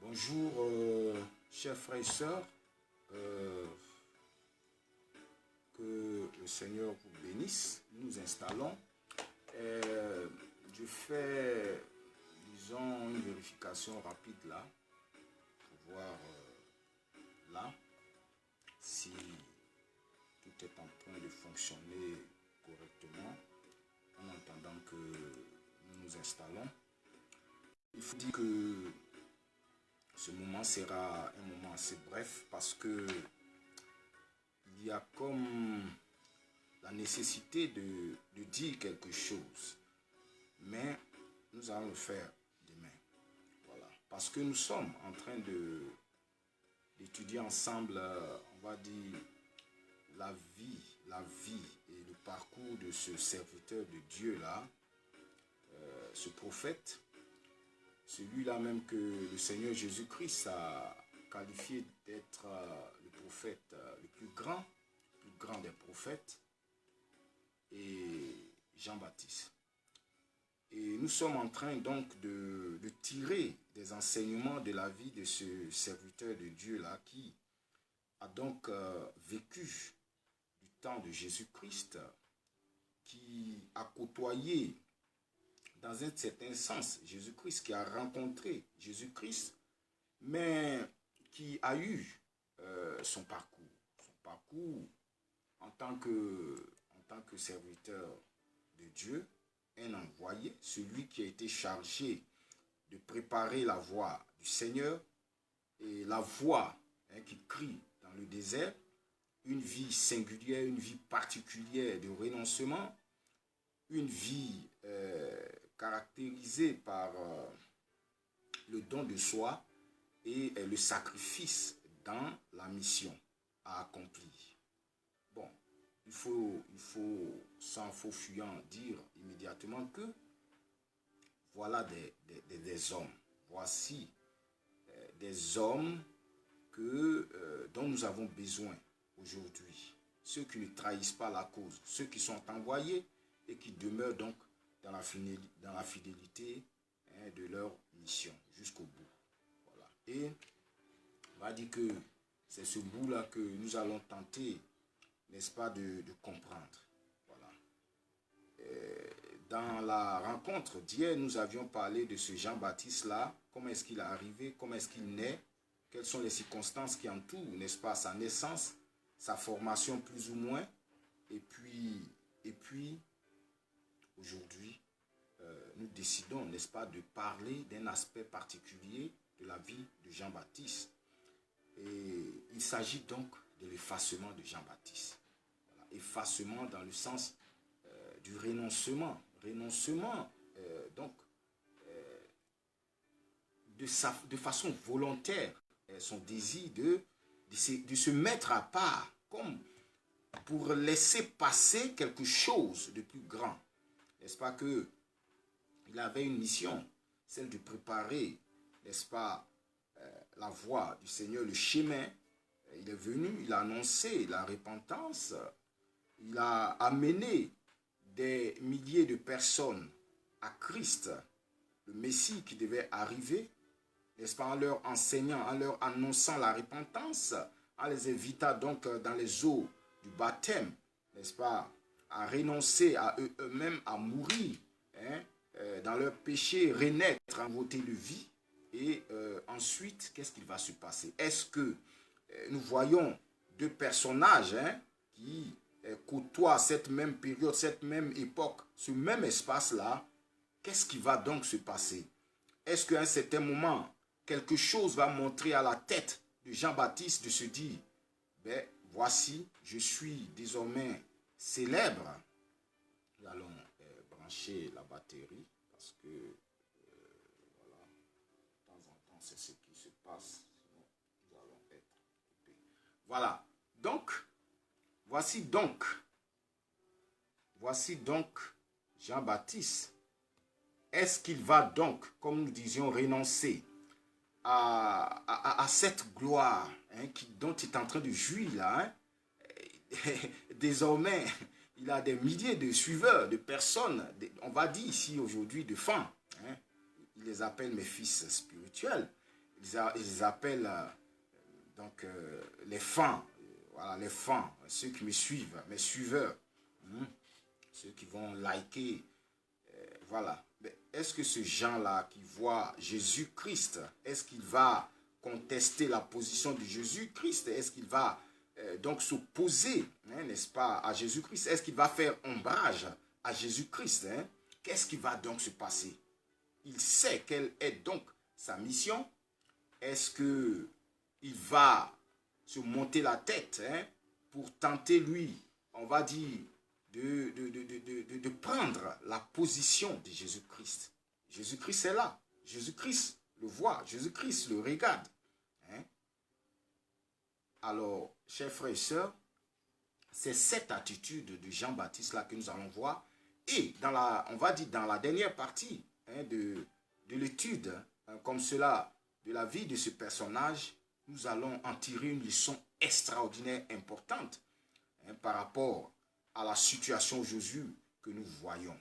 Bonjour, chers frères et sœurs, que le Seigneur vous bénisse. Nous nous installons. Je fais, disons, une vérification rapide là, pour voir là si tout est en train de fonctionner correctement en attendant que nous nous installons. Il faut dire que ce moment sera un moment assez bref parce que il y a comme la nécessité de dire quelque chose. Mais nous allons le faire demain. Voilà. Parce que nous sommes en train d'étudier ensemble, on va dire, la vie et le parcours de ce serviteur de Dieu là, ce prophète. Celui-là même que le Seigneur Jésus-Christ a qualifié d'être le prophète le plus grand des prophètes, et Jean-Baptiste. Et nous sommes en train donc de tirer des enseignements de la vie de ce serviteur de Dieu-là qui a donc vécu du temps de Jésus-Christ, qui a côtoyé dans un certain sens Jésus-Christ, qui a rencontré Jésus-Christ, mais qui a eu son parcours en tant que serviteur de Dieu, un envoyé, celui qui a été chargé de préparer la voie du Seigneur, et la voix qui crie dans le désert, une vie singulière, une vie particulière de renoncement, une vie caractérisée par le don de soi et le sacrifice dans la mission à accomplir. Bon, il faut sans faux fuyant dire immédiatement que voilà des hommes. Voici des hommes dont nous avons besoin aujourd'hui. Ceux qui ne trahissent pas la cause, ceux qui sont envoyés et qui demeurent donc dans la fidélité de leur mission jusqu'au bout. Voilà. Et on va dire que c'est ce bout-là que nous allons tenter, n'est-ce pas, de comprendre. Voilà. Dans la rencontre d'hier, nous avions parlé de ce Jean-Baptiste-là, comment est-ce qu'il est arrivé, comment est-ce qu'il naît, quelles sont les circonstances qui entourent, n'est-ce pas, sa naissance, sa formation plus ou moins, et puis aujourd'hui, nous décidons, n'est-ce pas, de parler d'un aspect particulier de la vie de Jean-Baptiste. Et il s'agit donc de l'effacement de Jean-Baptiste. Voilà. Effacement dans le sens du renoncement. Renoncement, donc, de façon volontaire, son désir de se mettre à part, comme pour laisser passer quelque chose de plus grand. N'est-ce pas que il avait une mission, celle de préparer, n'est-ce pas, la voie du Seigneur, le chemin. Il est venu, il a annoncé la repentance, il a amené des milliers de personnes à Christ, le Messie qui devait arriver, n'est-ce pas, en leur enseignant, en leur annonçant la repentance, en les invitant donc dans les eaux du baptême, n'est-ce pas, à renoncer à eux-mêmes, à mourir, dans leur péché, renaître en beauté de vie. Et ensuite, qu'est-ce qu'il va se passer? Est-ce que nous voyons deux personnages qui côtoient cette même période, cette même époque, ce même espace-là? Qu'est-ce qui va donc se passer? Est-ce qu'à un certain moment, quelque chose va montrer à la tête de Jean-Baptiste de se dire, ben, voici, je suis désormais célèbre. Nous allons brancher la batterie parce que voilà, de temps en temps, c'est ce qui se passe, sinon nous allons être coupés. Voilà, donc, voici donc Jean-Baptiste. Est-ce qu'il va donc, comme nous disions, renoncer à cette gloire dont il est en train de jouir là, Désormais, il a des milliers de suiveurs, de personnes, on va dire ici aujourd'hui de fans. Il les appelle mes fils spirituels. ils appellent donc les fans, voilà, les fans, ceux qui me suivent, mes suiveurs, ceux qui vont liker, voilà. Mais est-ce que ce Jean-là qui voit Jésus-Christ, est-ce qu'il va contester la position de Jésus-Christ? Est-ce qu'il va donc s'opposer, hein, n'est-ce pas, à Jésus-Christ? Est-ce qu'il va faire ombrage à Jésus-Christ, hein? Qu'est-ce qui va donc se passer? Il sait quelle est donc sa mission. Est-ce qu'il va se monter la tête, hein, pour tenter, lui, on va dire, de prendre la position de Jésus-Christ? Jésus-Christ est là. Jésus-Christ le voit. Jésus-Christ le regarde. Hein? Alors, chers frères et sœurs, c'est cette attitude de Jean-Baptiste là que nous allons voir. Et dans la, on va dire dans la dernière partie, hein, de l'étude, hein, comme cela, de la vie de ce personnage, nous allons en tirer une leçon extraordinaire, importante, hein, par rapport à la situation Jésus que nous voyons.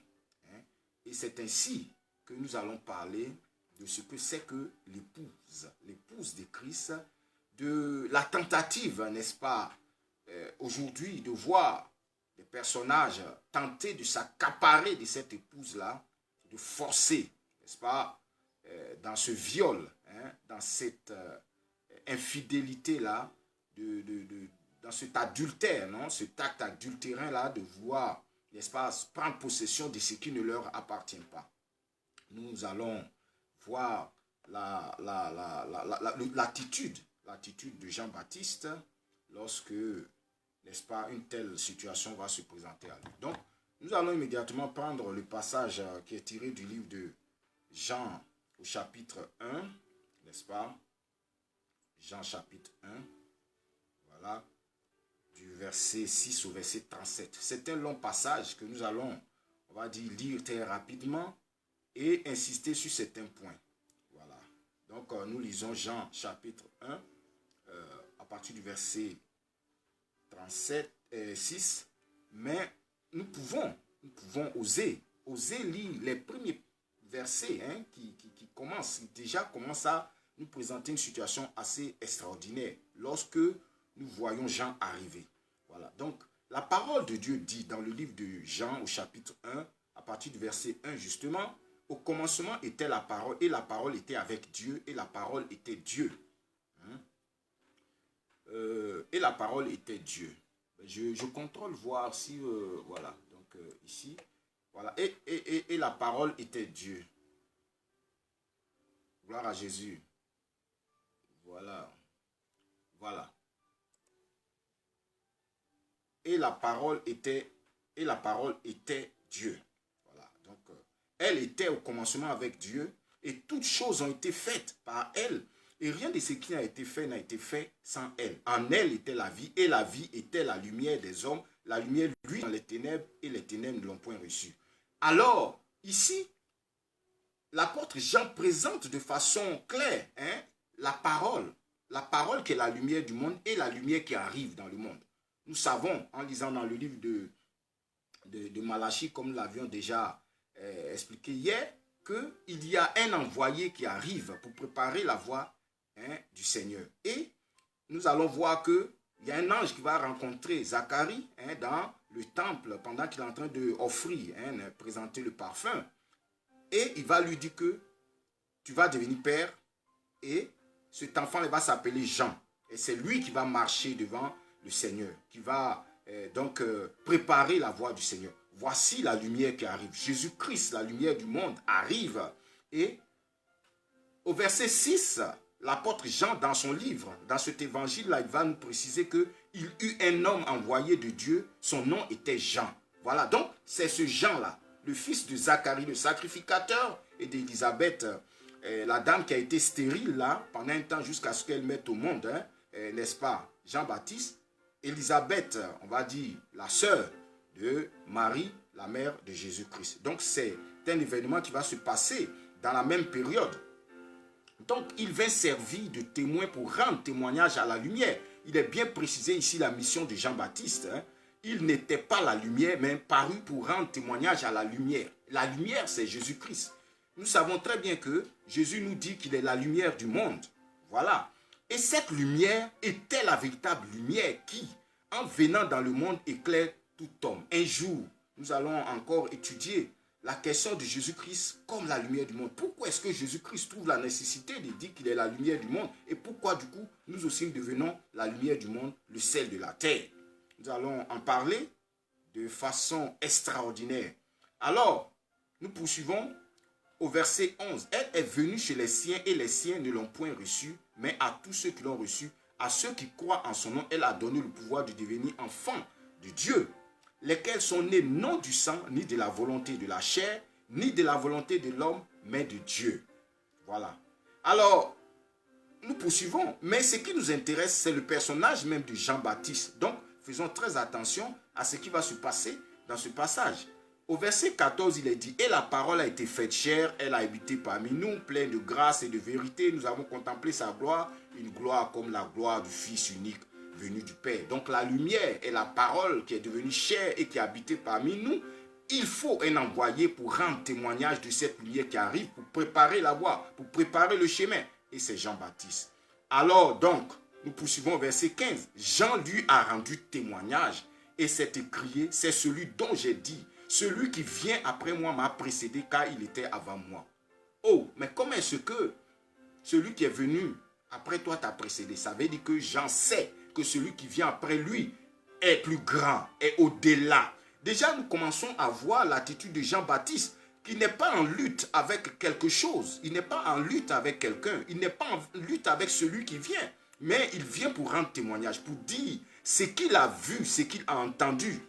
Hein. Et c'est ainsi que nous allons parler de ce que c'est que l'épouse de Christ, de la tentative, n'est-ce pas, aujourd'hui, de voir des personnages tenter de s'accaparer de cette épouse-là, de forcer, n'est-ce pas, dans ce viol, hein, dans cette infidélité-là, dans cet adultère, non, cet acte adultérin-là, de vouloir, n'est-ce pas, prendre possession de ce qui ne leur appartient pas. Nous allons voir l'attitude de Jean-Baptiste lorsque, n'est-ce pas, une telle situation va se présenter à lui. Donc, nous allons immédiatement prendre le passage qui est tiré du livre de Jean au chapitre 1, n'est-ce pas? Jean chapitre 1, voilà, du verset 6 au verset 37. C'est un long passage que nous allons, on va dire, lire très rapidement et insister sur certains points. Voilà. Donc, nous lisons Jean chapitre 1, à partir du verset 37, 6, mais nous pouvons oser lire les premiers versets, hein, qui commencent à nous présenter une situation assez extraordinaire lorsque nous voyons Jean arriver. Voilà. Donc, la parole de Dieu dit dans le livre de Jean au chapitre 1, à partir du verset 1 justement, au commencement était la parole, et la parole était avec Dieu, et la parole était Dieu. Hein? Et la parole était Dieu. Je contrôle voir si, voilà, donc ici, voilà, et la parole était Dieu. Gloire à Jésus. Voilà. Voilà. Et la parole était Dieu. Voilà. Donc, elle était au commencement avec Dieu et toutes choses ont été faites par elle. Et rien de ce qui a été fait n'a été fait sans elle. En elle était la vie et la vie était la lumière des hommes. La lumière, lui, dans les ténèbres et les ténèbres ne l'ont point reçue. Alors, ici, l'apôtre Jean présente de façon claire, hein, la parole qui est la lumière du monde et la lumière qui arrive dans le monde. Nous savons, en lisant dans le livre de Malachie, comme nous l'avions déjà expliqué hier, qu'il y a un envoyé qui arrive pour préparer la voie, hein, du Seigneur. Et nous allons voir qu'il y a un ange qui va rencontrer Zacharie, hein, dans le temple pendant qu'il est en train d'offrir, hein, présenter le parfum. Et il va lui dire que tu vas devenir père et cet enfant il va s'appeler Jean. Et c'est lui qui va marcher devant le Seigneur, qui va donc préparer la voie du Seigneur. Voici la lumière qui arrive. Jésus-Christ, la lumière du monde, arrive. Et au verset 6, l'apôtre Jean, dans son livre, dans cet évangile-là, il va nous préciser qu'il eut un homme envoyé de Dieu. Son nom était Jean. Voilà, donc c'est ce Jean-là, le fils de Zacharie, le sacrificateur, et d'Élisabeth, la dame qui a été stérile là, pendant un temps jusqu'à ce qu'elle mette au monde, hein, n'est-ce pas, Jean-Baptiste. Élisabeth, on va dire, la sœur de Marie, la mère de Jésus-Christ. Donc c'est un événement qui va se passer dans la même période. Donc il vint servir de témoin pour rendre témoignage à la lumière. Il est bien précisé ici la mission de Jean-Baptiste, hein. Il n'était pas la lumière, mais paru pour rendre témoignage à la lumière. La lumière, c'est Jésus-Christ. Nous savons très bien que Jésus nous dit qu'il est la lumière du monde. Voilà. Et cette lumière était la véritable lumière qui, en venant dans le monde, éclaire tout homme. Un jour, nous allons encore étudier la question de Jésus-Christ comme la lumière du monde. Pourquoi est-ce que Jésus-Christ trouve la nécessité de dire qu'il est la lumière du monde? Et pourquoi, du coup, nous aussi nous devenons la lumière du monde, le sel de la terre? Nous allons en parler de façon extraordinaire. Alors, nous poursuivons au verset 11. Elle est venue chez les siens et les siens ne l'ont point reçue, mais à tous ceux qui l'ont reçue, à ceux qui croient en son nom, elle a donné le pouvoir de devenir enfants de Dieu, lesquels sont nés non du sang, ni de la volonté de la chair, ni de la volonté de l'homme, mais de Dieu. Voilà. Alors, nous poursuivons, mais ce qui nous intéresse, c'est le personnage même de Jean-Baptiste. Donc, faisons très attention à ce qui va se passer dans ce passage. Au verset 14, il est dit, « Et la parole a été faite chair, elle a habité parmi nous, pleine de grâce et de vérité. Nous avons contemplé sa gloire, une gloire comme la gloire du Fils unique venu du Père. » Donc la lumière est la parole qui est devenue chair et qui a habité parmi nous. Il faut un envoyé pour rendre témoignage de cette lumière qui arrive, pour préparer la voie, pour préparer le chemin. Et c'est Jean-Baptiste. Alors donc, nous poursuivons au verset 15. Jean lui a rendu témoignage et s'est écrié, c'est celui dont j'ai dit, celui qui vient après moi m'a précédé car il était avant moi. Oh, mais comment est-ce que celui qui est venu après toi t'a précédé? Ça veut dire que Jean sait que celui qui vient après lui est plus grand, est au-delà. Déjà, nous commençons à voir l'attitude de Jean-Baptiste qui n'est pas en lutte avec quelque chose. Il n'est pas en lutte avec quelqu'un. Il n'est pas en lutte avec celui qui vient. Mais il vient pour rendre témoignage, pour dire ce qu'il a vu, ce qu'il a entendu.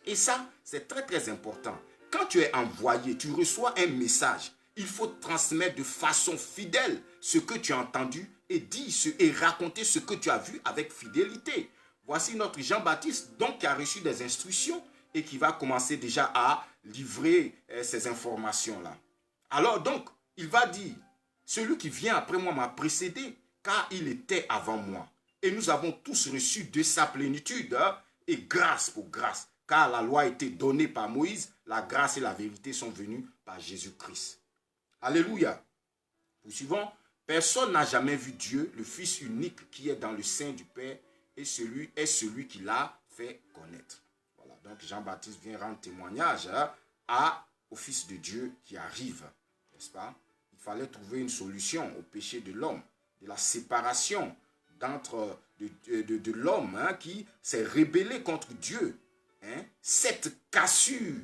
Et ça, c'est très très important. Quand tu es envoyé, tu reçois un message. Il faut transmettre de façon fidèle ce que tu as entendu et dire et raconter ce que tu as vu avec fidélité. Voici notre Jean-Baptiste, donc qui a reçu des instructions et qui va commencer déjà à livrer ces informations-là. Alors donc, il va dire, celui qui vient après moi m'a précédé, car il était avant moi. Et nous avons tous reçu de sa plénitude, et grâce pour grâce. Car la loi a été donnée par Moïse, la grâce et la vérité sont venues par Jésus-Christ. Alléluia. Poursuivons. Personne n'a jamais vu Dieu, le Fils unique qui est dans le sein du Père, et celui est celui qui l'a fait connaître. Voilà. Donc Jean-Baptiste vient rendre témoignage au Fils de Dieu qui arrive. N'est-ce pas? Il fallait trouver une solution au péché de l'homme, de la séparation de l'homme qui s'est rébellé contre Dieu. Cette cassure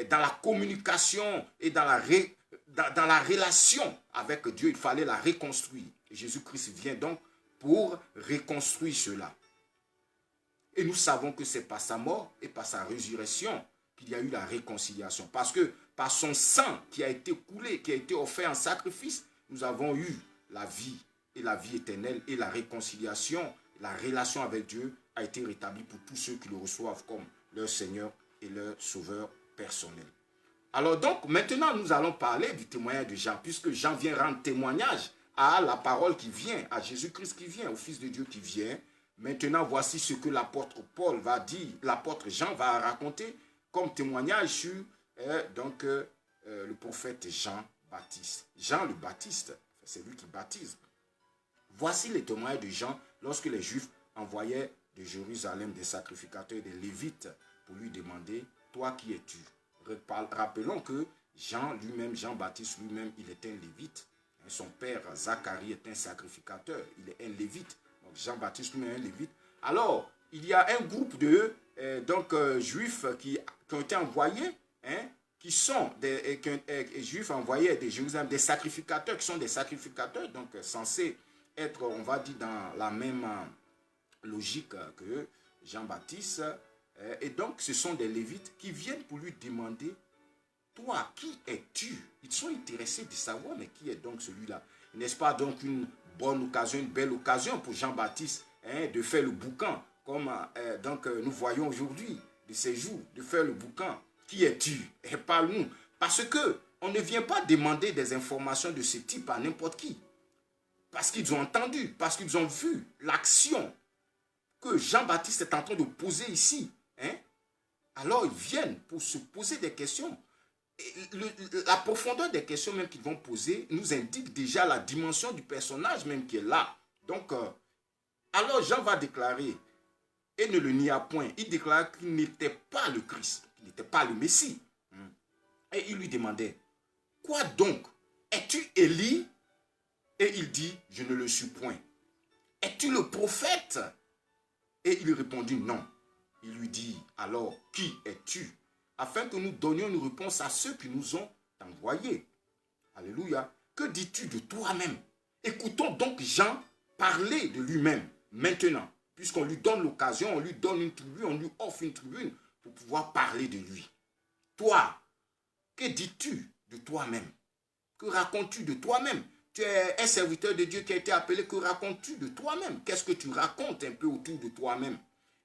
dans la communication et dans la relation avec Dieu, il fallait la reconstruire. Et Jésus-Christ vient donc pour reconstruire cela. Et nous savons que c'est par sa mort et par sa résurrection qu'il y a eu la réconciliation. Parce que par son sang qui a été coulé, qui a été offert en sacrifice, nous avons eu la vie et la vie éternelle et la réconciliation. La relation avec Dieu a été rétablie pour tous ceux qui le reçoivent comme leur Seigneur et leur Sauveur personnel. Alors donc, maintenant, nous allons parler du témoignage de Jean, puisque Jean vient rendre témoignage à la parole qui vient, à Jésus-Christ qui vient, au Fils de Dieu qui vient. Maintenant, voici ce que l'apôtre Paul va dire, l'apôtre Jean va raconter comme témoignage sur le prophète Jean-Baptiste. Jean le Baptiste, c'est lui qui baptise. Voici les témoignages de Jean lorsque les Juifs envoyaient de Jérusalem des sacrificateurs et des Lévites pour lui demander, toi qui es-tu? Rappelons que Jean lui-même, Jean-Baptiste lui-même, il était un Lévite. Son père Zacharie est un sacrificateur, il est un Lévite. Donc Jean-Baptiste lui-même est un Lévite. Alors, il y a un groupe de Juifs qui ont été envoyés, qui sont des Juifs envoyés de Jérusalem, des sacrificateurs, qui sont des sacrificateurs, donc censés être, on va dire, dans la même logique que Jean-Baptiste. Et donc, ce sont des Lévites qui viennent pour lui demander, toi, qui es-tu? Ils sont intéressés de savoir, mais qui est donc celui-là? N'est-ce pas donc une bonne occasion, une belle occasion pour Jean-Baptiste de faire le boucan, comme nous voyons aujourd'hui, de ces jours, de faire le boucan. Qui es-tu? Et parle-nous. Parce que on ne vient pas demander des informations de ce type à n'importe qui. Parce qu'ils ont entendu, parce qu'ils ont vu l'action que Jean-Baptiste est en train de poser ici. Alors ils viennent pour se poser des questions. La profondeur des questions même qu'ils vont poser nous indique déjà la dimension du personnage même qui est là. Donc, alors Jean va déclarer, et ne le nia point, il déclare qu'il n'était pas le Christ, qu'il n'était pas le Messie. Et il lui demandait, quoi donc? Es-tu Élie? Et il dit, je ne le suis point. Es-tu le prophète? Et il répondit, non. Il lui dit, alors, qui es-tu? Afin que nous donnions une réponse à ceux qui nous ont envoyés. Alléluia. Que dis-tu de toi-même? Écoutons donc Jean parler de lui-même maintenant. Puisqu'on lui donne l'occasion, on lui donne une tribune, on lui offre une tribune pour pouvoir parler de lui. Toi, que dis-tu de toi-même? Que racontes-tu de toi-même? Tu es un serviteur de Dieu qui a été appelé. Que racontes-tu de toi-même? Qu'est-ce que tu racontes un peu autour de toi-même?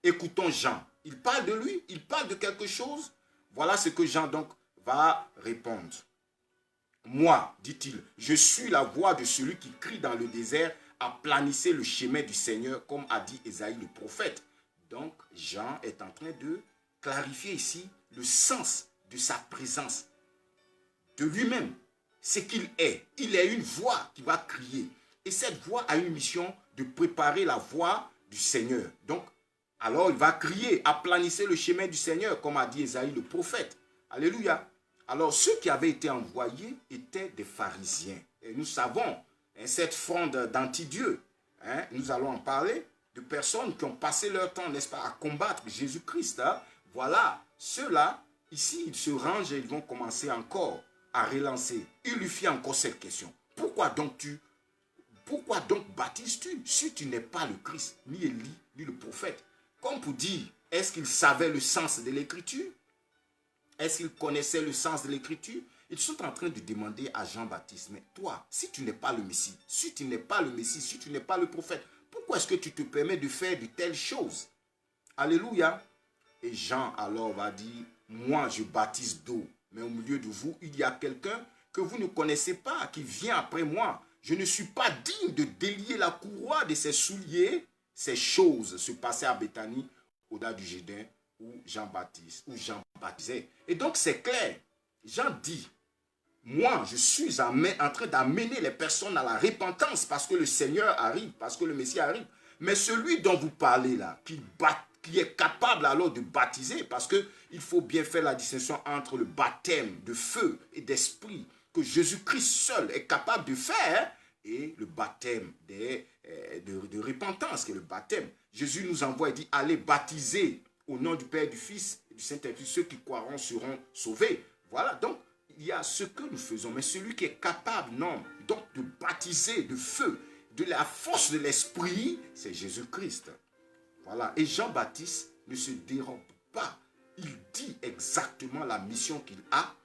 Écoutons Jean. Il parle de lui, il parle de quelque chose. Voilà ce que Jean donc va répondre. Moi, dit-il, je suis la voix de celui qui crie dans le désert, aplanissez le chemin du Seigneur, comme a dit Ésaïe le prophète. Donc, Jean est en train de clarifier ici le sens de sa présence, de lui-même, ce qu'il est. Il est une voix qui va crier. Et cette voix a une mission de préparer la voie du Seigneur. Donc, alors il va crier, aplanissez le chemin du Seigneur, comme a dit Ésaïe le prophète. Alléluia. Alors, ceux qui avaient été envoyés étaient des pharisiens. Et nous savons, cette fronde d'anti-Dieu, nous allons en parler, de personnes qui ont passé leur temps, n'est-ce pas, à combattre Jésus-Christ. Voilà, ceux-là, ici, ils se rangent et ils vont commencer encore à relancer. Il lui fit encore cette question. Pourquoi donc baptises-tu si tu n'es pas le Christ, ni Élie, ni le prophète? Comme pour dire, est-ce qu'il savait le sens de l'écriture? Est-ce qu'ils connaissaient le sens de l'écriture? Ils sont en train de demander à Jean-Baptiste, mais toi, si tu n'es pas le Messie, si tu n'es pas le Messie, si tu n'es pas le prophète, pourquoi est-ce que tu te permets de faire de telles choses? Alléluia. Et Jean alors va dire, moi je baptise d'eau, mais au milieu de vous, il y a quelqu'un que vous ne connaissez pas, qui vient après moi. Je ne suis pas digne de délier la courroie de ses souliers. Ces choses se passaient à Béthanie, au-delà du Jourdain, où Jean baptisait. Et donc c'est clair. Jean dit, moi je suis en train d'amener les personnes à la repentance parce que le Seigneur arrive, parce que le Messie arrive. Mais celui dont vous parlez là, qui est capable alors de baptiser, parce qu'il faut bien faire la distinction entre le baptême de feu et d'esprit que Jésus-Christ seul est capable de faire, et le baptême de repentance, qui est le baptême. Jésus nous envoie et dit, allez baptiser au nom du Père, du Fils et du Saint-Esprit, ceux qui croiront seront sauvés. Voilà, donc il y a ce que nous faisons, mais celui qui est capable, non, donc de baptiser de feu, de la force de l'Esprit, c'est Jésus-Christ. Voilà, et Jean-Baptiste ne se dérobe pas. Il dit exactement la mission qu'il a.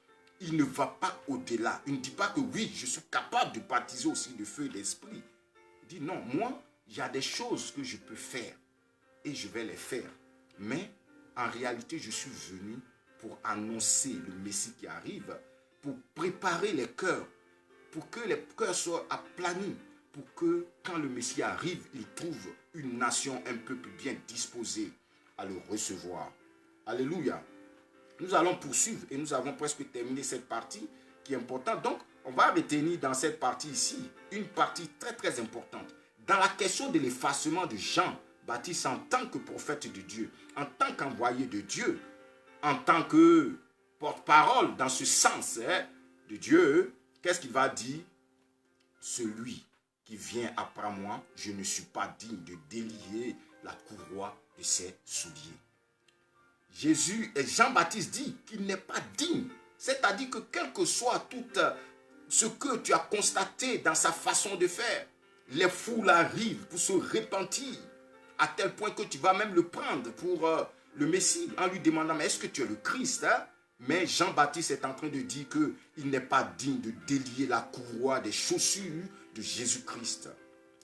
Il ne va pas au-delà. Il ne dit pas que oui, je suis capable de baptiser aussi de feu et d'esprit. Il dit non, moi, il y a des choses que je peux faire et je vais les faire. Mais en réalité, je suis venu pour annoncer le Messie qui arrive, pour préparer les cœurs, pour que les cœurs soient aplanis, pour que quand le Messie arrive, il trouve une nation, un peuple bien disposé à le recevoir. Alléluia. Nous allons poursuivre et nous avons presque terminé cette partie qui est importante. Donc, on va retenir dans cette partie ici une partie très très importante. Dans la question de l'effacement de Jean-Baptiste en tant que prophète de Dieu, en tant qu'envoyé de Dieu, en tant que porte-parole dans ce sens de Dieu, qu'est-ce qu'il va dire? Celui qui vient après moi, je ne suis pas digne de délier la courroie de ses souliers. Jean-Baptiste dit qu'il n'est pas digne. C'est-à-dire que quel que soit tout ce que tu as constaté dans sa façon de faire, les foules arrivent pour se repentir, à tel point que tu vas même le prendre pour le Messie, en lui demandant, mais est-ce que tu es le Christ? Mais Jean-Baptiste est en train de dire qu'il n'est pas digne de délier la courroie des chaussures de Jésus-Christ.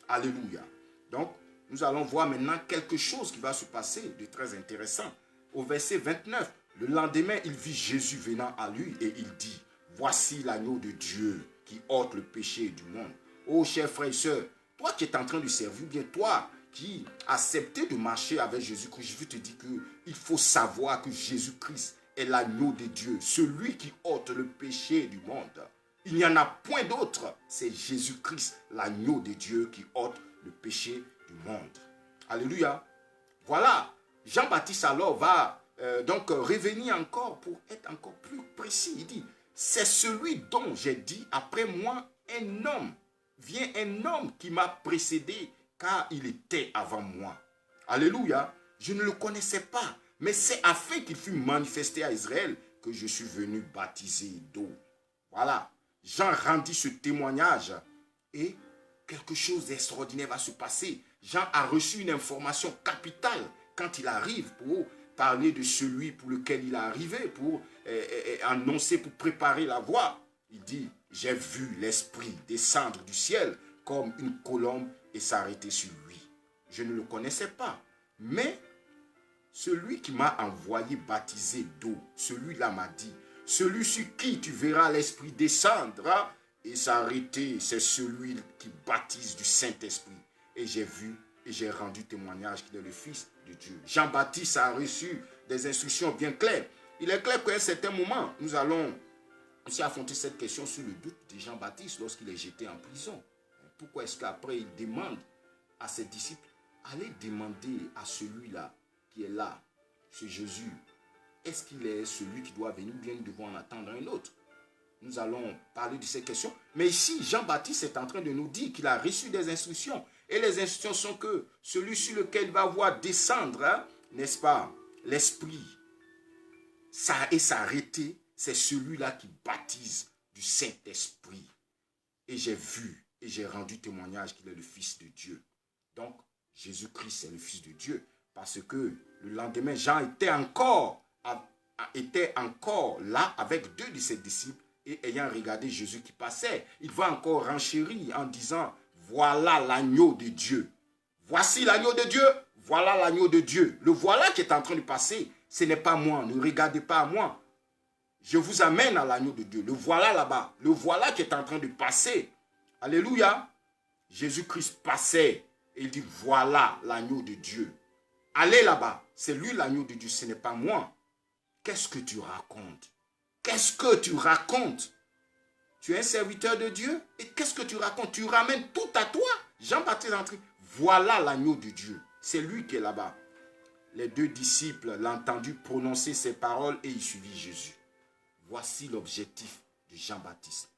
Alléluia. Donc, nous allons voir maintenant quelque chose qui va se passer de très intéressant. Au verset 29, le lendemain, il vit Jésus venant à lui et il dit, voici l'agneau de Dieu qui ôte le péché du monde. Oh, chers frères et sœurs, toi qui es en train de servir, bien toi qui as accepté de marcher avec Jésus-Christ, je veux te dire qu'il faut savoir que Jésus-Christ est l'agneau de Dieu, celui qui ôte le péché du monde. Il n'y en a point d'autre. C'est Jésus-Christ, l'agneau de Dieu qui ôte le péché du monde. Alléluia. Voilà. Jean-Baptiste alors va donc revenir encore pour être encore plus précis. Il dit, c'est celui dont j'ai dit, après moi, vient un homme qui m'a précédé, car il était avant moi. Alléluia. Je ne le connaissais pas, mais c'est afin qu'il fût manifesté à Israël que je suis venu baptiser d'eau. Voilà. Jean rendit ce témoignage et quelque chose d'extraordinaire va se passer. Jean a reçu une information capitale quand il arrive pour parler de celui pour lequel il est arrivé, pour annoncer, pour préparer la voie. Il dit, j'ai vu l'Esprit descendre du ciel comme une colombe et s'arrêter sur lui. Je ne le connaissais pas, mais celui qui m'a envoyé baptiser d'eau, celui-là m'a dit, celui sur qui tu verras l'Esprit descendre et s'arrêter, c'est celui qui baptise du Saint-Esprit. Et j'ai vu et j'ai rendu témoignage qu'il est le Fils de Dieu. Jean-Baptiste a reçu des instructions bien claires. Il est clair qu'à un certain moment, nous allons aussi affronter cette question sur le doute de Jean-Baptiste lorsqu'il est jeté en prison. Pourquoi est-ce qu'après il demande à ses disciples, allez demander à celui-là qui est là, ce Jésus, est-ce qu'il est celui qui doit venir ou bien nous devons en attendre un autre? Nous allons parler de ces questions. Mais ici, Jean-Baptiste est en train de nous dire qu'il a reçu des instructions. Et les instructions sont que celui sur lequel il va voir descendre, n'est-ce pas, l'Esprit, ça et s'arrêter, c'est celui-là qui baptise du Saint-Esprit. Et j'ai vu et j'ai rendu témoignage qu'il est le Fils de Dieu. Donc, Jésus-Christ est le Fils de Dieu. Parce que le lendemain, Jean était encore là avec deux de ses disciples et ayant regardé Jésus qui passait, il va encore renchérir en disant, voilà l'agneau de Dieu. Voici l'agneau de Dieu, voilà l'agneau de Dieu. Le voilà qui est en train de passer, ce n'est pas moi, ne regardez pas à moi. Je vous amène à l'agneau de Dieu. Le voilà là-bas, le voilà qui est en train de passer. Alléluia. Jésus-Christ passait et il dit, voilà l'agneau de Dieu. Allez là-bas, c'est lui l'agneau de Dieu, ce n'est pas moi. Qu'est-ce que tu racontes? Qu'est-ce que tu racontes? Tu es un serviteur de Dieu et qu'est-ce que tu racontes? Tu ramènes tout à toi. Jean-Baptiste est entré. Voilà l'agneau de Dieu. C'est lui qui est là-bas. Les deux disciples l'ont entendu prononcer ces paroles et ils suivirent Jésus. Voici l'objectif de Jean-Baptiste.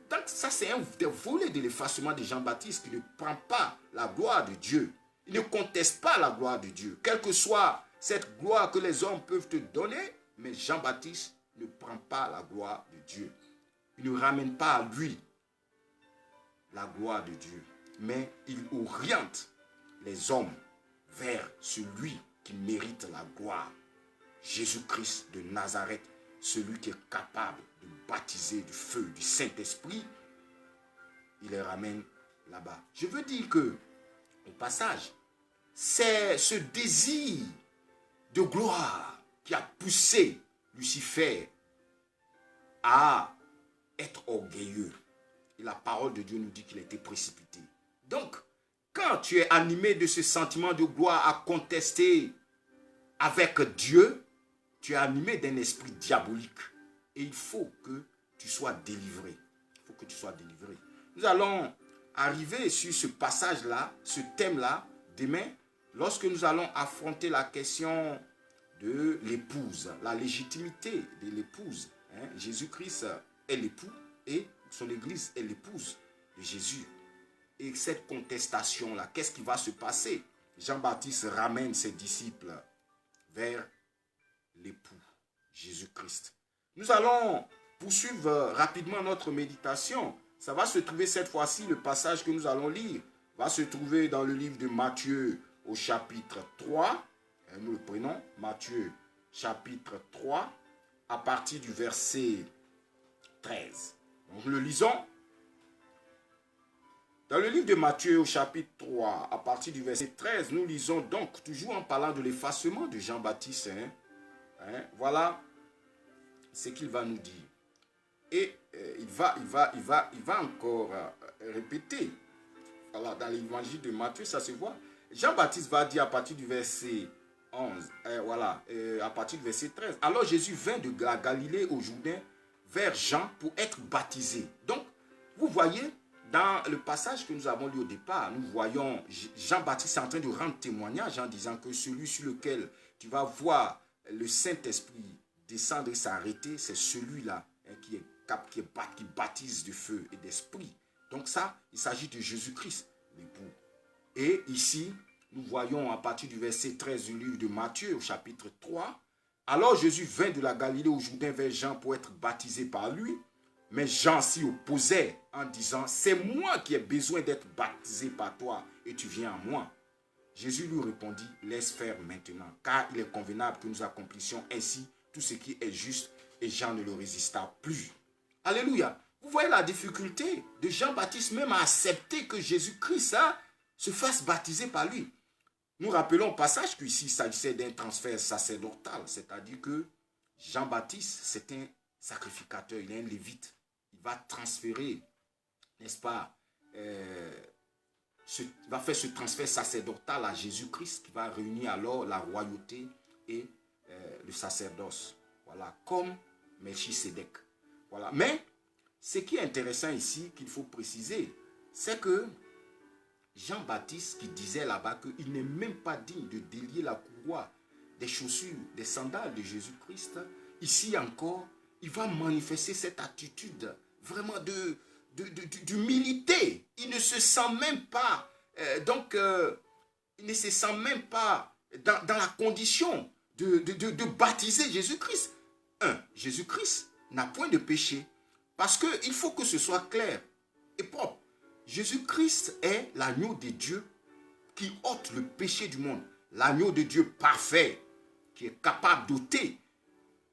Donc ça, c'est un volet de l'effacement de Jean-Baptiste qui ne prend pas la gloire de Dieu. Il ne conteste pas la gloire de Dieu. Quelle que soit cette gloire que les hommes peuvent te donner, mais Jean-Baptiste ne prend pas la gloire de Dieu. Il ne ramène pas à lui la gloire de Dieu, mais il oriente les hommes vers celui qui mérite la gloire. Jésus-Christ de Nazareth, celui qui est capable de baptiser du feu du Saint-Esprit, il les ramène là-bas. Je veux dire que, au passage, c'est ce désir de gloire qui a poussé Lucifer à être orgueilleux. Et la parole de Dieu nous dit qu'il a été précipité. Donc, quand tu es animé de ce sentiment de gloire à contester avec Dieu, tu es animé d'un esprit diabolique. Et il faut que tu sois délivré. Il faut que tu sois délivré. Nous allons arriver sur ce passage-là, ce thème-là, demain, lorsque nous allons affronter la question de l'épouse, la légitimité de l'épouse. Jésus-Christ est l'époux et son église est l'épouse de Jésus. Et cette contestation-là, qu'est-ce qui va se passer? Jean-Baptiste ramène ses disciples vers l'époux, Jésus-Christ. Nous allons poursuivre rapidement notre méditation. Ça va se trouver cette fois-ci, le passage que nous allons lire, va se trouver dans le livre de Matthieu au chapitre 3. Nous le prenons, Matthieu chapitre 3, à partir du verset 13. Donc le lisons. Dans le livre de Matthieu au chapitre 3, à partir du verset 13, nous lisons donc, toujours en parlant de l'effacement de Jean-Baptiste. Voilà ce qu'il va nous dire. Et il va encore répéter. Voilà, dans l'évangile de Matthieu, ça se voit. Jean-Baptiste va dire à partir du verset 11, voilà, à partir du verset 13. Alors Jésus vint de la Galilée au Jourdain vers Jean pour être baptisé. Donc, vous voyez, dans le passage que nous avons lu au départ, nous voyons Jean-Baptiste en train de rendre témoignage en disant que celui sur lequel tu vas voir le Saint-Esprit descendre et s'arrêter, c'est celui-là qui baptise de feu et d'esprit. Donc ça, il s'agit de Jésus-Christ, l'époux. Et ici, nous voyons à partir du verset 13 du livre de Matthieu, au chapitre 3, alors Jésus vint de la Galilée au Jourdain vers Jean pour être baptisé par lui. Mais Jean s'y opposait en disant, c'est moi qui ai besoin d'être baptisé par toi et tu viens à moi. Jésus lui répondit, laisse faire maintenant, car il est convenable que nous accomplissions ainsi tout ce qui est juste, et Jean ne le résista plus. Alléluia. Vous voyez la difficulté de Jean-Baptiste même à accepter que Jésus-Christ se fasse baptiser par lui. Nous rappelons au passage qu'ici il s'agissait d'un transfert sacerdotal, c'est-à-dire que Jean-Baptiste, c'est un sacrificateur, il est un lévite. Il va transférer, n'est-ce pas, va faire ce transfert sacerdotal à Jésus-Christ qui va réunir alors la royauté et le sacerdoce. Voilà, comme Melchisédek. Voilà. Mais ce qui est intéressant ici, qu'il faut préciser, c'est que Jean-Baptiste qui disait là-bas qu'il n'est même pas digne de délier la courroie des chaussures, des sandales de Jésus-Christ, ici encore, il va manifester cette attitude vraiment d'humilité. Il ne se sent même pas, il ne se sent même pas dans la condition de baptiser Jésus-Christ. Jésus-Christ n'a point de péché. Parce qu'il faut que ce soit clair et propre. Jésus-Christ est l'agneau de Dieu qui ôte le péché du monde. L'agneau de Dieu parfait, qui est capable d'ôter.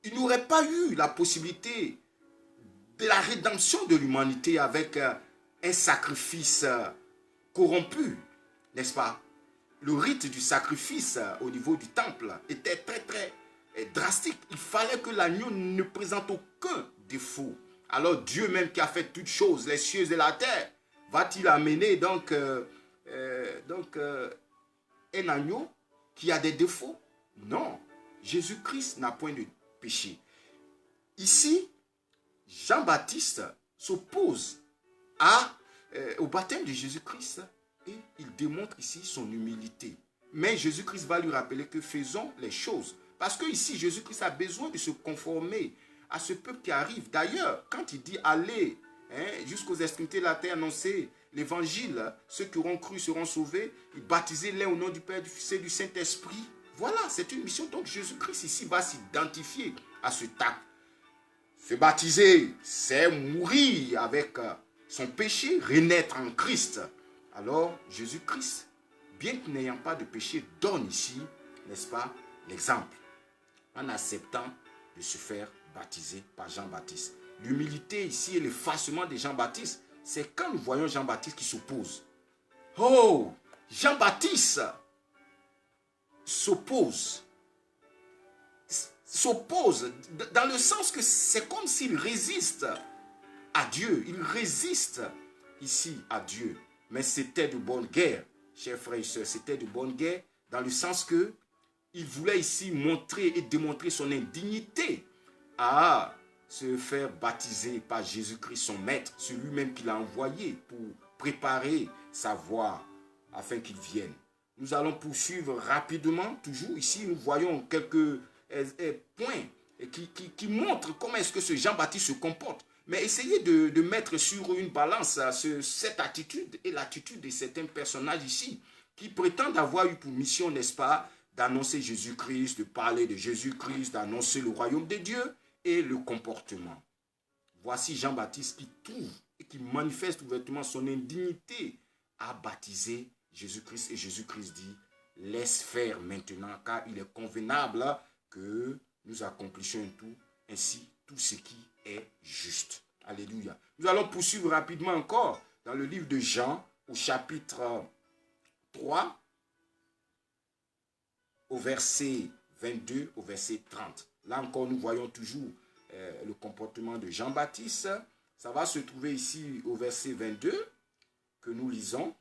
Il n'aurait pas eu la possibilité de la rédemption de l'humanité avec un sacrifice corrompu, n'est-ce pas? Le rite du sacrifice au niveau du temple était très très drastique. Il fallait que l'agneau ne présente aucun défaut. Alors Dieu même qui a fait toutes choses, les cieux et la terre, va-t-il amener donc un agneau qui a des défauts? Non, Jésus-Christ n'a point de péché. Ici, Jean-Baptiste s'oppose au baptême de Jésus-Christ et il démontre ici son humilité. Mais Jésus-Christ va lui rappeler que faisons les choses. Parce que ici, Jésus-Christ a besoin de se conformer à ce peuple qui arrive. D'ailleurs, quand il dit allez jusqu'aux extrémités de la terre, annoncer l'évangile, ceux qui auront cru seront sauvés, et baptiser l'un au nom du Père, du Fils et du Saint-Esprit. Voilà, c'est une mission. Donc Jésus-Christ ici va s'identifier à ce acte. Se baptiser, c'est mourir avec son péché, renaître en Christ. Alors Jésus-Christ, bien que n'ayant pas de péché, donne ici, n'est-ce pas, l'exemple, en acceptant de se faire baptiser par Jean-Baptiste. L'humilité ici et l'effacement de Jean-Baptiste, c'est quand nous voyons Jean-Baptiste qui s'oppose. Oh, Jean-Baptiste s'oppose dans le sens que c'est comme s'il résiste à Dieu. Il résiste ici à Dieu. Mais c'était de bonne guerre, chers frères et sœurs. C'était de bonne guerre dans le sens que il voulait ici montrer et démontrer son indignité à se faire baptiser par Jésus-Christ, son maître, celui-même qui l'a envoyé pour préparer sa voie afin qu'il vienne. Nous allons poursuivre rapidement. Toujours ici, nous voyons quelques points qui montrent comment est-ce que ce Jean-Baptiste se comporte. Mais essayez de mettre sur une balance cette attitude et l'attitude de certains personnages ici qui prétendent avoir eu pour mission, n'est-ce pas, d'annoncer Jésus-Christ, de parler de Jésus-Christ, d'annoncer le royaume de Dieu et le comportement. Voici Jean-Baptiste qui trouve et qui manifeste ouvertement son indignité à baptiser Jésus-Christ. Et Jésus-Christ dit, laisse faire maintenant, car il est convenable que nous accomplissions ainsi tout ce qui est juste. Alléluia. Nous allons poursuivre rapidement encore dans le livre de Jean, au chapitre 3, au verset 22, au verset 30. Là encore, nous voyons toujours le comportement de Jean-Baptiste. Ça va se trouver ici au verset 22 que nous lisons.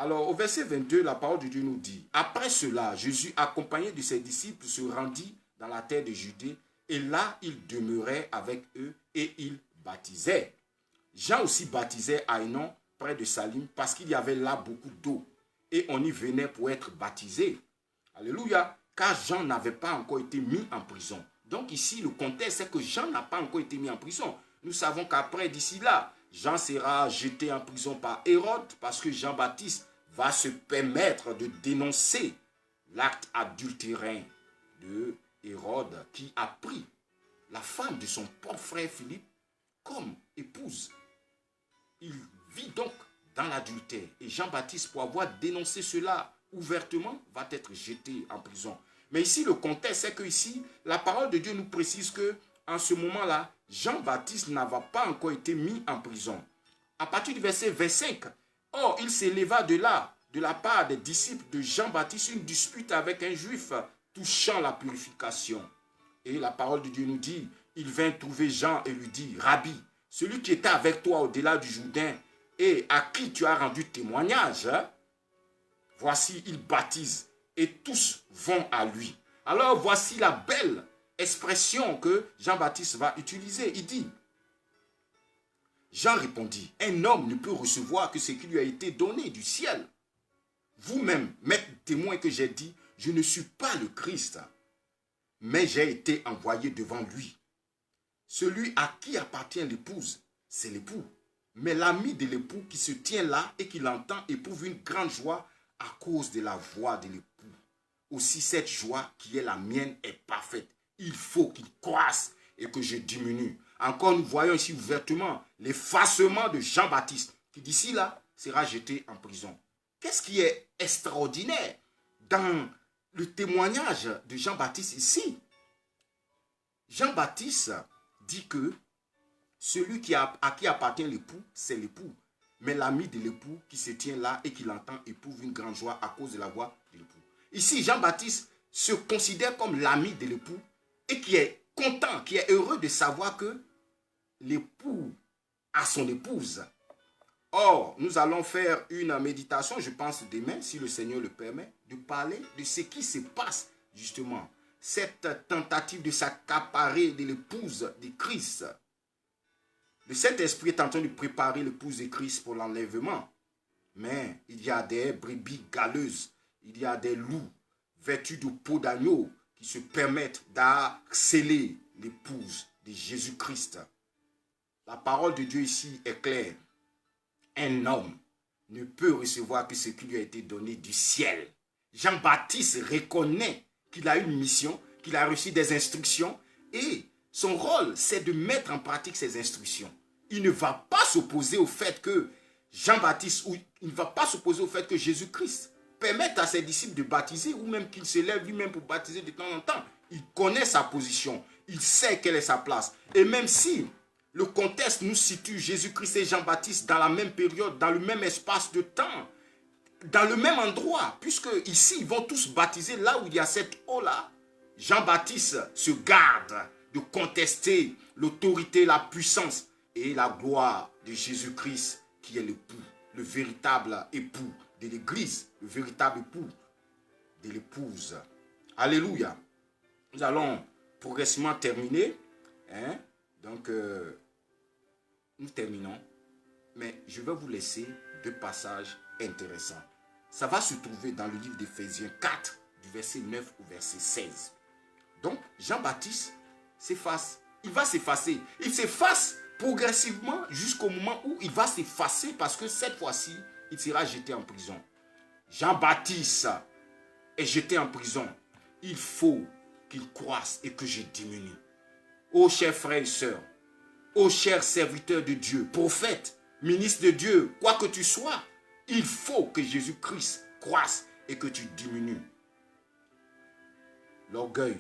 Alors, au verset 22, la parole de Dieu nous dit, « Après cela, Jésus, accompagné de ses disciples, se rendit dans la terre de Judée, et là, il demeurait avec eux, et il baptisait. Jean aussi baptisait à Ainon, près de Salim, parce qu'il y avait là beaucoup d'eau, et on y venait pour être baptisé. » Alléluia, car Jean n'avait pas encore été mis en prison. Donc ici, le contexte, c'est que Jean n'a pas encore été mis en prison. Nous savons qu'après, d'ici là, Jean sera jeté en prison par Hérode parce que Jean-Baptiste va se permettre de dénoncer l'acte adultérin de Hérode qui a pris la femme de son propre frère Philippe comme épouse. Il vit donc dans l'adultère et Jean-Baptiste, pour avoir dénoncé cela ouvertement, va être jeté en prison. Mais ici, le contexte, c'est que ici, la parole de Dieu nous précise que en ce moment-là, Jean-Baptiste n'avait pas encore été mis en prison. À partir du verset 25, « Or, il s'éleva de là, de la part des disciples de Jean-Baptiste, une dispute avec un juif touchant la purification. » Et la parole de Dieu nous dit, il vint trouver Jean et lui dit, « Rabbi, celui qui était avec toi au-delà du Jourdain et à qui tu as rendu témoignage, voici, il baptise et tous vont à lui. » Alors, voici la belle expression que Jean-Baptiste va utiliser. Il dit, Jean répondit, un homme ne peut recevoir que ce qui lui a été donné du ciel. Vous-même, maître témoin que j'ai dit, je ne suis pas le Christ, mais j'ai été envoyé devant lui. Celui à qui appartient l'épouse, c'est l'époux. Mais l'ami de l'époux qui se tient là et qui l'entend éprouve une grande joie à cause de la voix de l'époux. Aussi cette joie qui est la mienne est parfaite. Il faut qu'il croisse et que je diminue. Encore, nous voyons ici ouvertement l'effacement de Jean-Baptiste, qui d'ici là sera jeté en prison. Qu'est-ce qui est extraordinaire dans le témoignage de Jean-Baptiste ici? Jean-Baptiste dit que celui à qui appartient l'époux, c'est l'époux. Mais l'ami de l'époux qui se tient là et qui l'entend éprouve une grande joie à cause de la voix de l'époux. Ici, Jean-Baptiste se considère comme l'ami de l'époux et qui est content, qui est heureux de savoir que l'époux a son épouse. Or, nous allons faire une méditation, je pense demain, si le Seigneur le permet, de parler de ce qui se passe justement. Cette tentative de s'accaparer de l'épouse de Christ. Le Saint-Esprit est en train de préparer l'épouse de Christ pour l'enlèvement. Mais il y a des brebis galeuses, il y a des loups vêtus de peau d'agneau qui se permettent d'accélérer l'épouse de Jésus-Christ. La parole de Dieu ici est claire. Un homme ne peut recevoir que ce qui lui a été donné du ciel. Jean-Baptiste reconnaît qu'il a une mission, qu'il a reçu des instructions et son rôle, c'est de mettre en pratique ces instructions. Il ne va pas s'opposer au fait que Jean-Baptiste, ou il ne va pas s'opposer au fait que Jésus-Christ permette à ses disciples de baptiser ou même qu'il se lève lui-même pour baptiser de temps en temps. Il connaît sa position, il sait quelle est sa place. Et même si le contexte nous situe Jésus-Christ et Jean-Baptiste dans la même période, dans le même espace de temps, dans le même endroit, puisque ici, ils vont tous baptiser là où il y a cette eau-là. Jean-Baptiste se garde de contester l'autorité, la puissance et la gloire de Jésus-Christ, qui est l'époux, le véritable époux de l'Église, le véritable époux de l'épouse. Alléluia. Nous allons progressivement terminer. Donc, nous terminons. Mais je vais vous laisser deux passages intéressants. Ça va se trouver dans le livre d'Éphésiens 4, du verset 9 au verset 16. Donc, Jean-Baptiste s'efface. Il va s'effacer. Il s'efface progressivement jusqu'au moment où il va s'effacer parce que cette fois-ci, il sera jeté en prison. Jean-Baptiste est jeté en prison. Il faut qu'il croisse et que je diminue. Ô chers frères et sœurs, ô chers serviteurs de Dieu, prophètes, ministres de Dieu, quoi que tu sois, il faut que Jésus-Christ croisse et que tu diminues. L'orgueil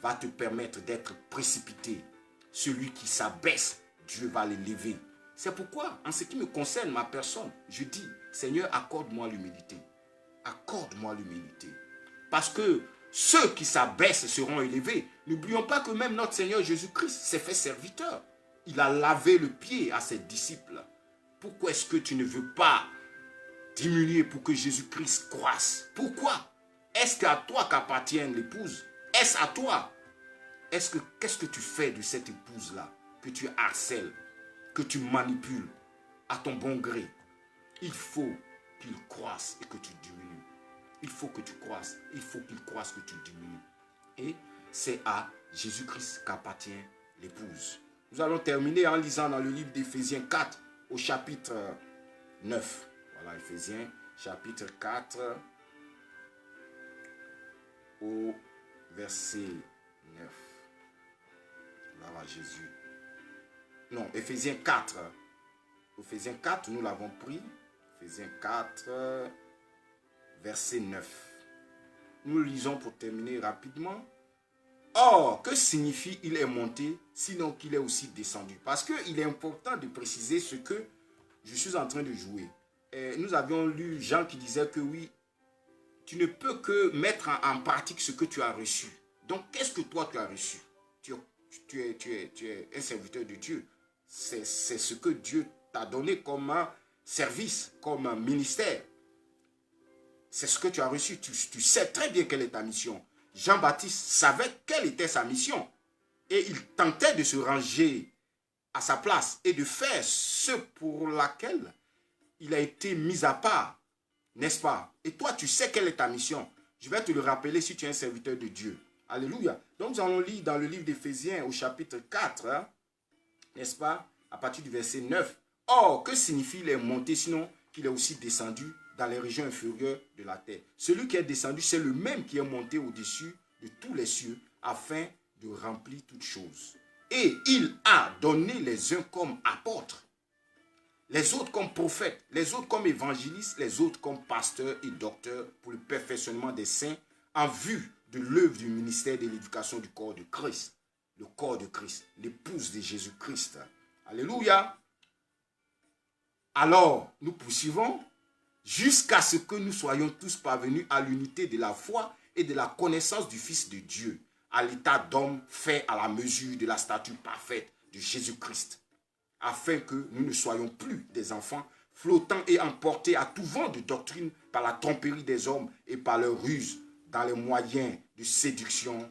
va te permettre d'être précipité. Celui qui s'abaisse, Dieu va l'élever. C'est pourquoi, en ce qui me concerne, ma personne, je dis, Seigneur, accorde-moi l'humilité. Accorde-moi l'humilité. Parce que ceux qui s'abaissent seront élevés. N'oublions pas que même notre Seigneur Jésus-Christ s'est fait serviteur. Il a lavé le pied à ses disciples. Pourquoi est-ce que tu ne veux pas diminuer pour que Jésus-Christ croisse. Pourquoi? Est-ce qu'à toi qu'appartient l'épouse? Est-ce à toi? Qu'est-ce que tu fais de cette épouse-là que tu harcèles, que tu manipules à ton bon gré? Il faut qu'il croisse et que tu diminues. Il faut que tu croisses. Il faut qu'il croisse, que tu diminues. Et c'est à Jésus-Christ qu'appartient l'épouse. Nous allons terminer en lisant dans le livre d'Éphésiens 4 au chapitre 9. Voilà, Éphésiens chapitre 4 au verset 9. Là va Jésus. Non, Éphésiens 4. Éphésiens 4, nous l'avons pris. Éphésiens 4, verset 9. Nous lisons pour terminer rapidement. Or, que signifie il est monté, sinon qu'il est aussi descendu? Parce qu'il est important de préciser ce que je suis en train de jouer. Et nous avions lu Jean qui disait que oui, tu ne peux que mettre en pratique ce que tu as reçu. Donc, qu'est-ce que toi tu as reçu? Tu es un serviteur de Dieu. C'est ce que Dieu t'a donné comme un service, comme un ministère. C'est ce que tu as reçu. Tu sais très bien quelle est ta mission. Jean-Baptiste savait quelle était sa mission. Et il tentait de se ranger à sa place et de faire ce pour laquelle il a été mis à part. N'est-ce pas? Et toi, tu sais quelle est ta mission. Je vais te le rappeler si tu es un serviteur de Dieu. Alléluia. Donc, nous allons lire dans le livre d'Éphésiens au chapitre 4, hein, n'est-ce pas? À partir du verset 9. Or, que signifie il est monté, sinon qu'il est aussi descendu dans les régions inférieures de la terre? Celui qui est descendu, c'est le même qui est monté au-dessus de tous les cieux, afin de remplir toutes choses. Et il a donné les uns comme apôtres, les autres comme prophètes, les autres comme évangélistes, les autres comme pasteurs et docteurs, pour le perfectionnement des saints, en vue de l'œuvre du ministère de l'éducation du corps de Christ. Le corps de Christ, l'épouse de Jésus-Christ. Alléluia. Alors, nous poursuivons jusqu'à ce que nous soyons tous parvenus à l'unité de la foi et de la connaissance du Fils de Dieu, à l'état d'homme fait à la mesure de la stature parfaite de Jésus-Christ, afin que nous ne soyons plus des enfants flottants et emportés à tout vent de doctrine par la tromperie des hommes et par leur ruse dans les moyens de séduction,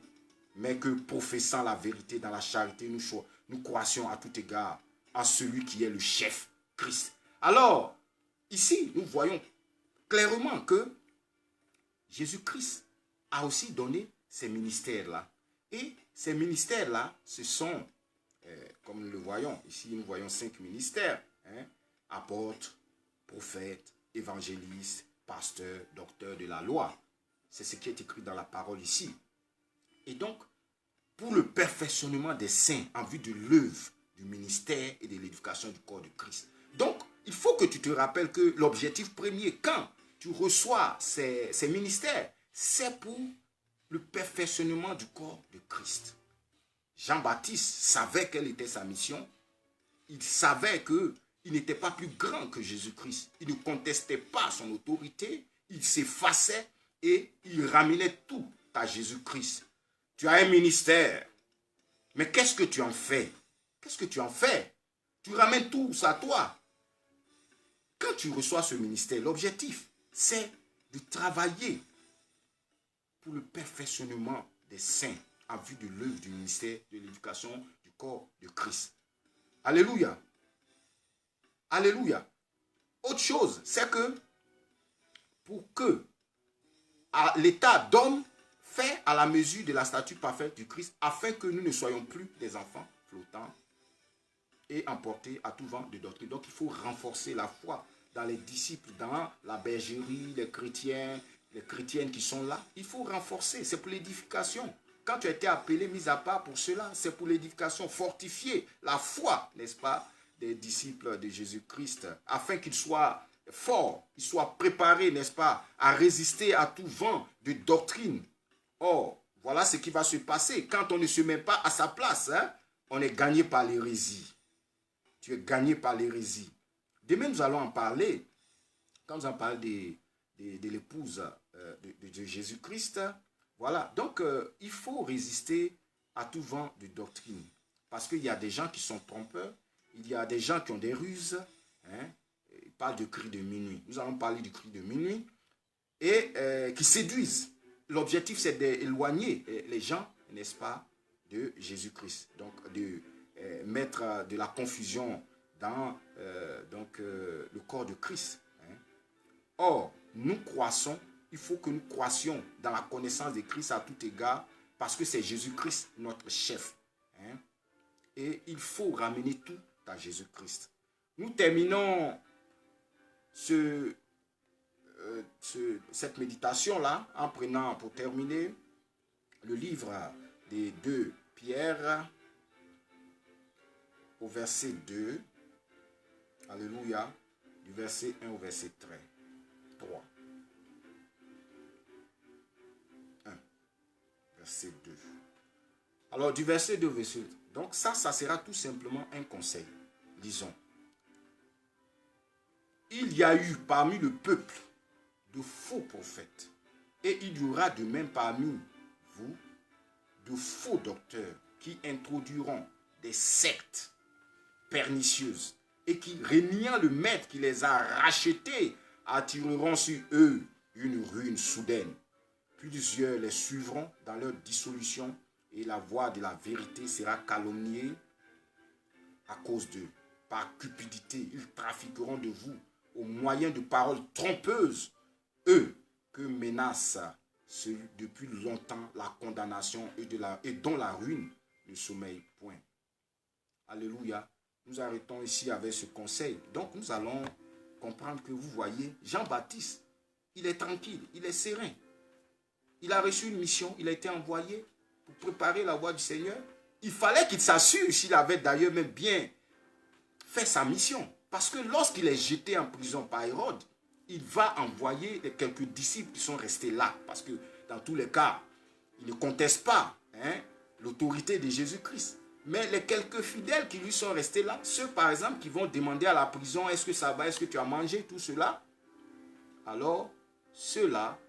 mais que, professant la vérité dans la charité, nous croissions à tout égard en celui qui est le chef, Christ. Alors, ici, nous voyons clairement que Jésus-Christ a aussi donné ces ministères-là. Et ces ministères-là, ce sont, comme nous le voyons, ici nous voyons 5 ministères, hein, apôtres, prophètes, évangélistes, pasteurs, docteurs de la loi. C'est ce qui est écrit dans la parole ici. Et donc, pour le perfectionnement des saints en vue de l'œuvre du ministère et de l'éducation du corps de Christ. Donc, il faut que tu te rappelles que l'objectif premier, quand tu reçois ces ministères, c'est pour le perfectionnement du corps de Christ. Jean-Baptiste savait quelle était sa mission. Il savait qu'il n'était pas plus grand que Jésus-Christ. Il ne contestait pas son autorité. Il s'effaçait et il ramenait tout à Jésus-Christ. Tu as un ministère. Mais qu'est-ce que tu en fais? Qu'est-ce que tu en fais? Tu ramènes tout à toi. Quand tu reçois ce ministère, l'objectif, c'est de travailler pour le perfectionnement des saints en vue de l'œuvre du ministère de l'éducation du corps de Christ. Alléluia. Alléluia. Autre chose, c'est que pour que à l'état d'homme fait à la mesure de la stature parfaite du Christ, afin que nous ne soyons plus des enfants flottants et emportés à tout vent de doctrine. Donc il faut renforcer la foi dans les disciples, dans la bergerie, les chrétiens, les chrétiennes qui sont là. Il faut renforcer, c'est pour l'édification. Quand tu as été appelé, mis à part pour cela, c'est pour l'édification, fortifier la foi, n'est-ce pas, des disciples de Jésus-Christ, afin qu'ils soient forts, qu'ils soient préparés, n'est-ce pas, à résister à tout vent de doctrine. Or, voilà ce qui va se passer. Quand on ne se met pas à sa place, hein, on est gagné par l'hérésie. Tu es gagné par l'hérésie. Demain, nous allons en parler. Quand nous en parlons de l'épouse de Jésus-Christ, voilà. Donc, il faut résister à tout vent de doctrine. Parce qu'il y a des gens qui sont trompeurs. Il y a des gens qui ont des ruses. Hein, parle de cri de minuit. Nous allons parler du cri de minuit et qui séduisent. L'objectif, c'est d'éloigner les gens, n'est-ce pas, de Jésus-Christ. Donc, de mettre de la confusion dans le corps de Christ. Hein. Or, nous croissons, il faut que nous croissions dans la connaissance de Christ à tout égard, parce que c'est Jésus-Christ notre chef. Hein. Et il faut ramener tout à Jésus-Christ. Nous terminons cette méditation-là en prenant pour terminer le livre des 2 Pierre au verset 2. Alléluia. Du verset 1 au verset 3. 1. Verset 2. Alors du verset 2 au verset 3. Donc ça sera tout simplement un conseil. Lisons. Il y a eu parmi le peuple de faux prophètes, et il y aura de même parmi vous de faux docteurs qui introduiront des sectes pernicieuses et qui, reniant le maître qui les a rachetés, attireront sur eux une ruine soudaine. Plusieurs les suivront dans leur dissolution et la voie de la vérité sera calomniée à cause d'eux. Par cupidité, ils trafiqueront de vous au moyen de paroles trompeuses, eux que menace depuis longtemps la condamnation et dont la ruine ne sommeille point. Alléluia. Nous arrêtons ici avec ce conseil. Donc nous allons comprendre que vous voyez, Jean-Baptiste, il est tranquille, il est serein. Il a reçu une mission, il a été envoyé pour préparer la voie du Seigneur. Il fallait qu'il s'assure s'il avait d'ailleurs même bien fait sa mission. Parce que lorsqu'il est jeté en prison par Hérode, il va envoyer quelques disciples qui sont restés là. Parce que dans tous les cas, il ne conteste pas l'autorité de Jésus-Christ. Mais les quelques fidèles qui lui sont restés là, ceux par exemple qui vont demander à la prison, est-ce que ça va, est-ce que tu as mangé, tout cela. Alors, ceux-là,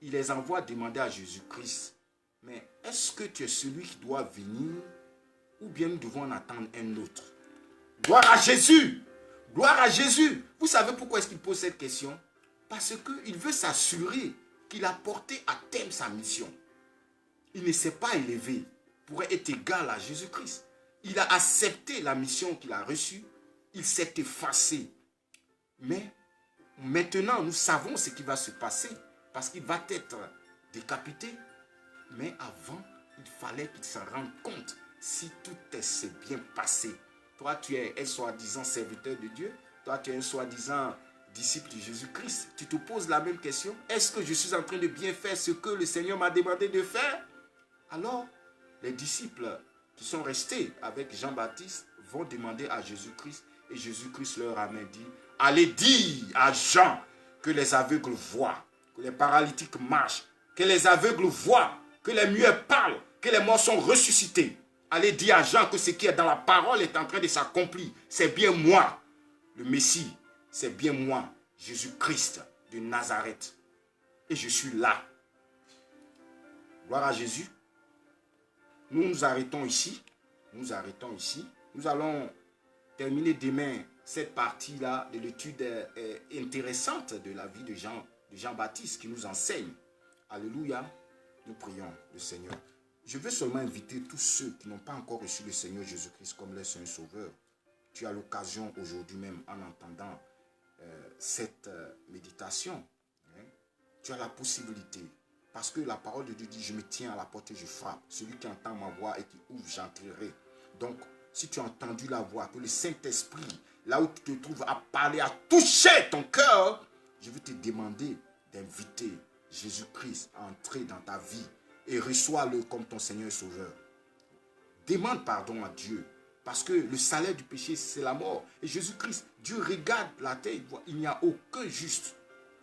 il les envoie demander à Jésus-Christ, mais est-ce que tu es celui qui doit venir ou bien nous devons en attendre un autre? Gloire à Jésus! Gloire à Jésus! Vous savez pourquoi est-ce qu'il pose cette question? Parce qu'il veut s'assurer qu'il a porté à terme sa mission. Il ne s'est pas élevé pour être égal à Jésus-Christ. Il a accepté la mission qu'il a reçue. Il s'est effacé. Mais maintenant, nous savons ce qui va se passer parce qu'il va être décapité. Mais avant, il fallait qu'il s'en rende compte si tout s'est bien passé. Toi, tu es un soi-disant serviteur de Dieu. Toi, tu es un soi-disant disciple de Jésus-Christ. Tu te poses la même question. Est-ce que je suis en train de bien faire ce que le Seigneur m'a demandé de faire? Alors, les disciples qui sont restés avec Jean-Baptiste vont demander à Jésus-Christ. Et Jésus-Christ leur a dit, allez dire à Jean que les aveugles voient, que les paralytiques marchent, que les aveugles voient, que les muets parlent, que les morts sont ressuscités. Allez dire à Jean que ce qui est dans la parole est en train de s'accomplir. C'est bien moi, le Messie. C'est bien moi, Jésus-Christ de Nazareth. Et je suis là. Gloire à Jésus. Nous nous arrêtons ici. Nous arrêtons ici. Nous allons terminer demain cette partie-là de l'étude intéressante de la vie de Jean-Baptiste qui nous enseigne. Alléluia. Nous prions le Seigneur. Je veux seulement inviter tous ceux qui n'ont pas encore reçu le Seigneur Jésus-Christ comme leur Seigneur Sauveur. Tu as l'occasion aujourd'hui même en entendant cette méditation. Tu as la possibilité. Parce que la parole de Dieu dit, je me tiens à la porte et je frappe. Celui qui entend ma voix et qui ouvre, j'entrerai. Donc, si tu as entendu la voix, que le Saint-Esprit, là où tu te trouves, a parlé, a touché ton cœur, je veux te demander d'inviter Jésus-Christ à entrer dans ta vie et reçois-le comme ton Seigneur et Sauveur. Demande pardon à Dieu. Parce que le salaire du péché, c'est la mort. Et Jésus-Christ, Dieu regarde la terre, il voit, il n'y a aucun juste.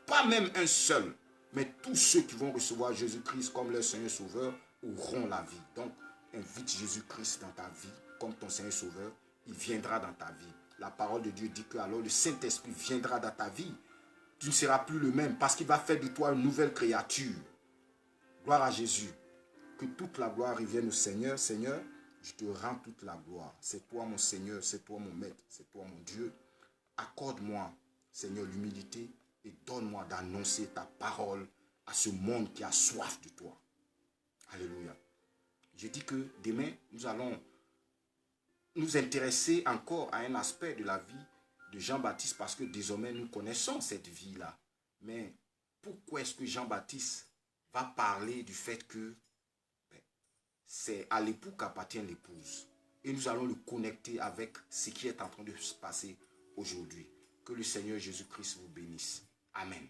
Pas même un seul. Mais tous ceux qui vont recevoir Jésus-Christ comme leur Seigneur Sauveur auront la vie. Donc, invite Jésus-Christ dans ta vie comme ton Seigneur Sauveur. Il viendra dans ta vie. La parole de Dieu dit que alors le Saint-Esprit viendra dans ta vie. Tu ne seras plus le même parce qu'il va faire de toi une nouvelle créature. Gloire à Jésus. Que toute la gloire revienne au Seigneur. Seigneur, je te rends toute la gloire. C'est toi mon Seigneur, c'est toi mon Maître, c'est toi mon Dieu. Accorde-moi Seigneur, l'humilité et donne-moi d'annoncer ta parole à ce monde qui a soif de toi. Alléluia. Je dis que demain, nous allons nous intéresser encore à un aspect de la vie de Jean-Baptiste parce que désormais nous connaissons cette vie-là. Mais pourquoi est-ce que Jean-Baptiste va parler du fait que c'est à l'époux qu'appartient l'épouse? Et nous allons le connecter avec ce qui est en train de se passer aujourd'hui. Que le Seigneur Jésus-Christ vous bénisse. Amen.